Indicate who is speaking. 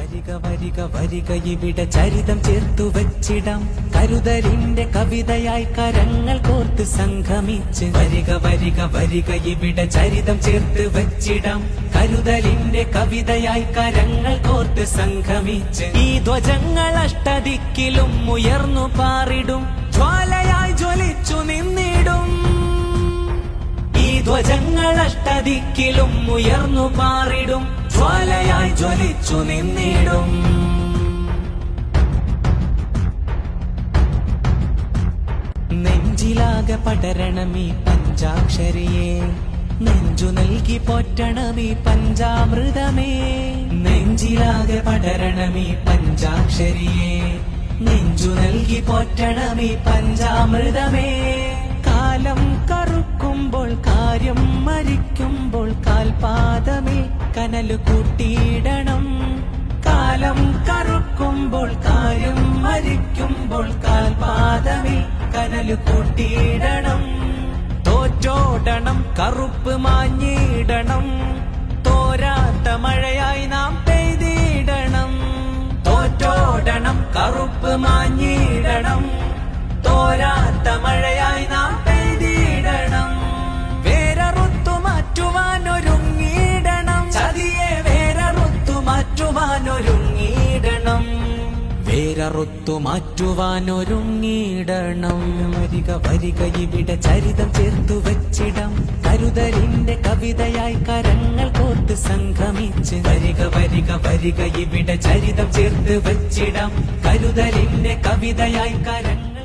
Speaker 1: വരിക വരിക വരിക ഇവിടെ ചരിതം ചേർത്തു വച്ചിടാം കരുതലിന്റെ കവിതയായി കരങ്ങൾ കോർത്ത് സംഗമിച്ച് വരിക വരിക വരിക ഇവിടെ ചരിതം ചേർത്ത് വച്ചിടാം കരുതലിന്റെ കവിതയായി കരങ്ങൾ കോർത്ത് സംഗമിച്ച് ഈ ധ്വജങ്ങൾ അഷ്ടദിക്കിലും ഉയർന്നു പാറിടും ജ്വാലയായി ജ്വലിച്ചു നിന്നിടും ഈ ധ്വജങ്ങൾ അഷ്ടദിക്കിലും ഉയർന്നു പാറിടും ജ്വാലയായി ജ്വലിച്ചു നിന്നിടും നെഞ്ചിലാകെ പടരണമീ പഞ്ചാക്ഷരിയെ നെഞ്ചു നൽകി പോറ്റണമീ പഞ്ചാമൃതമേ നെഞ്ചിലാകെ പടരണമീ പഞ്ചാക്ഷരിയെ നെഞ്ചു നൽകി പോറ്റണമീ പഞ്ചാമൃതമേ കാലം കറുക്കുമ്പോൾ കാര്യം മരിക്കുമ്പോൾ കാൽപാദമേ കനലു കൂട്ടിയിടണം കാലം കറുക്കുമ്പോൾ കാര്യം മരിക്കുമ്പോൾ കാൽപാദമേ കനലു കൂട്ടിയിടണം തോറ്റോടണം കറുപ്പ് മാഞ്ഞിടണം തോരാത്ത മഴയായി നാം പെയ്തിടണം തോറ്റോടണം കറുപ്പ് മാഞ്ഞിടണം തോരാത്ത മഴയായി നാം പെയ്തിടണം വേരറുത്തു മാറ്റുവാനൊരുങ്ങിയിടണം ചതിയെ വേരറുത്തു മാറ്റുവാനൊരുങ്ങിയിടണം വേരറുത്തു മാറ്റുവാനൊരുങ്ങിയിടണം വരിക വരിക ഇവിടെ ചരിതം ചേർത്തു വച്ചിടാം കരുതലിന്റെ കവിതയായി കരങ്ങൾ കോർത്ത് സംഗമിച്ച് വരിക വരിക വരിക ഇവിടെ ചരിതം ചേർത്ത് വച്ചിടാം കരുതലിന്റെ കവിതയായി കരങ്ങൾ